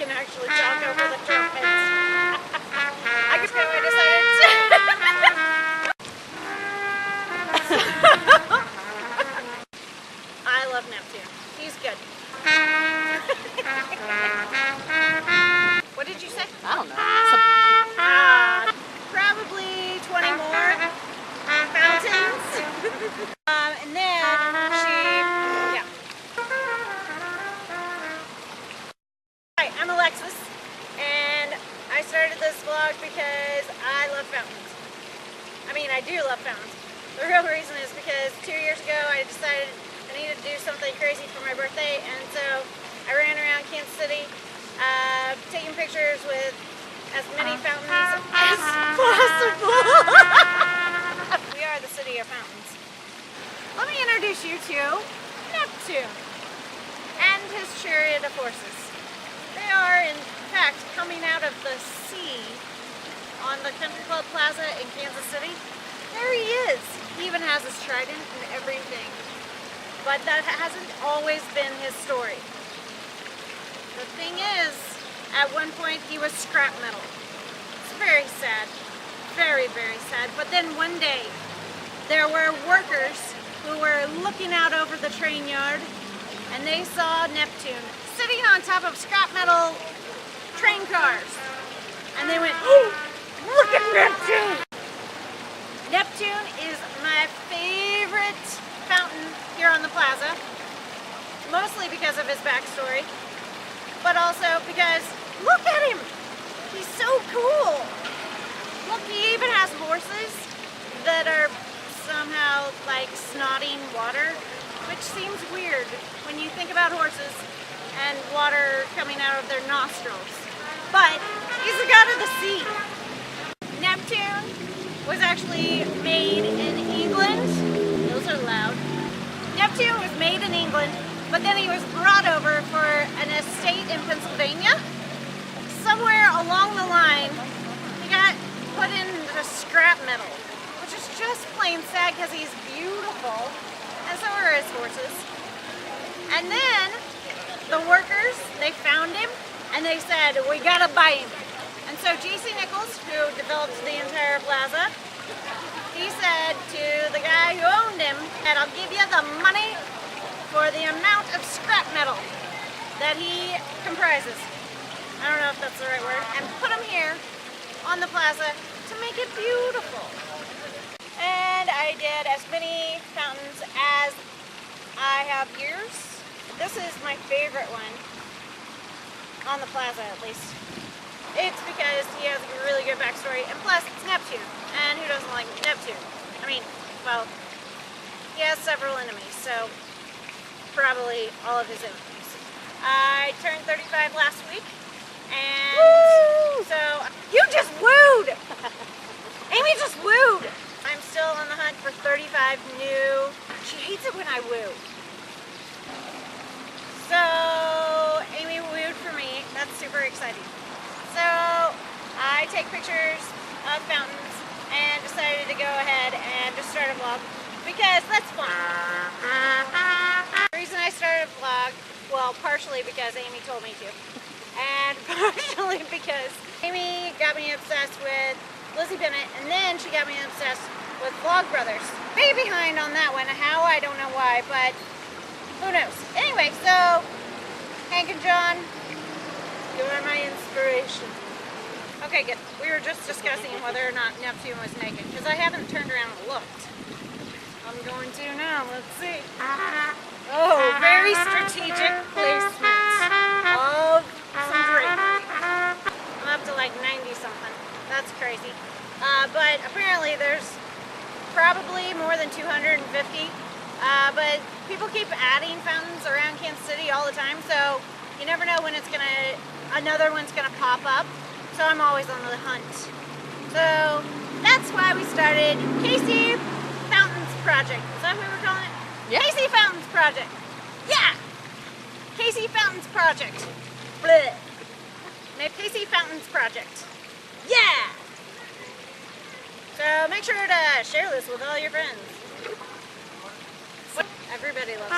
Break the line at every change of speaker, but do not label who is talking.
can actually talk over the trumpets. I just go, I decided I love Neptune. He's good. What did you say?
I don't know.
Probably 20 more fountains. And then yeah. Hi, I'm Alexis, and I started this vlog because I love fountains. I mean, I do love fountains. The real reason is because 2 years ago I decided I needed to do something crazy for my birthday, and so I ran around Kansas City taking pictures with as many fountains as possible. We are the city of fountains. Let me introduce you to Neptune and his chariot of horses. They are, in fact, coming out of the sea on the country club Plaza in Kansas City. There he is. He even has his trident and everything. But that hasn't always been his story. The thing is, at one point he was scrap metal. It's very sad. Very, very sad. But then one day, there were workers who were looking out over the train yard, and they saw Neptune sitting on top of scrap metal train cars. And they went, "Oh, look at Neptune!" Neptune is my favorite fountain here on the plaza, mostly because of his backstory, but also because, look at him! He's so cool! Look, he even has horses that are somehow like snotting water, which seems weird when you think about horses and water coming out of their nostrils. But he's the god of the sea. Neptune was actually made in England. Those are loud. Neptune was made in England, but then he was brought over for an estate in Pennsylvania. Somewhere along the line, he got put into scrap metal, which is just plain sad because he's beautiful, and so are his horses. And then the workers, they found him, and they said, "We gotta buy him." And so J.C. Nichols, who developed the entire plaza, he said to the guy who owned him that I'll give you the money for the amount of scrap metal that he comprises. I don't know if that's the right word. And put him here on the plaza to make it beautiful. And I did as many fountains as I have years. This is my favorite one on the plaza, at least. It's because he has a really good backstory, and plus it's Neptune, and who doesn't like Neptune? I mean, well, he has several enemies, so probably all of his enemies. I turned 35 last week, and woo! So you just wooed! Amy just wooed! I'm still on the hunt for 35 new. She hates it when I woo. So Amy wooed for me. That's super exciting. So I take pictures of fountains and decided to go ahead and just start a vlog because that's fun. The reason I started a vlog, well, partially because Amy told me to, and partially because Amy got me obsessed with Lizzie Bennett, and then she got me obsessed with Vlog Brothers. Way behind on that one. How, I don't know why, but who knows. Anyway, so Hank and John, you are my inspiration. Okay, good. We were just discussing whether or not Neptune was naked, because I haven't turned around and looked. I'm going to now. Let's see. Oh, very strategic placement of some drapery. I'm up to like 90 something. That's crazy. But apparently there's probably more than 250. But people keep adding fountains around Kansas City all the time, so you never know when another one's gonna pop up. So I'm always on the hunt. So that's why we started Casey Fountains Project. Is that what we were calling it?
Yeah.
Casey Fountains Project. Yeah. Casey Fountains Project. Bleh. No, Casey Fountains Project. Yeah. So make sure to share this with all your friends. Everybody loves